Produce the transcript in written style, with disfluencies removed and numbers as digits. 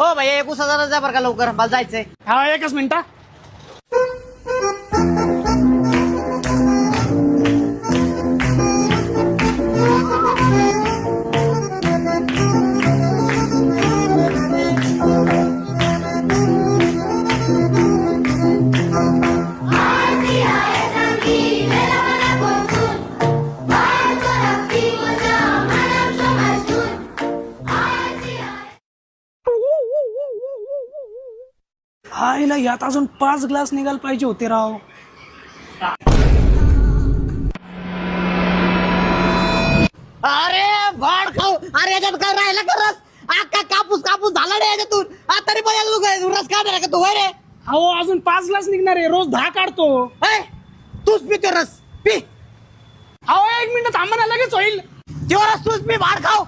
हो भाई 21,000 द्या बरं का लवकर, मला जायचंय. हा एकच मिनिट. आईला यात अजून 5 ग्लास निघाल पाहिजे होते राव. अरे भाड खाऊ. अरे याच्यात काय राहिला का रस? अख्खा कापूस झाला नाही याच्यातून. तरी पण रस काढणार का तू? रे अहो अजून 5 ग्लास निघणार आहे, रोज 10 काढतो. तूच पितो रस, पी. अहो 1 मिनिट थांबा ना, लगेच होईल. तेव्हा रस तूच पी, भाड खाऊ.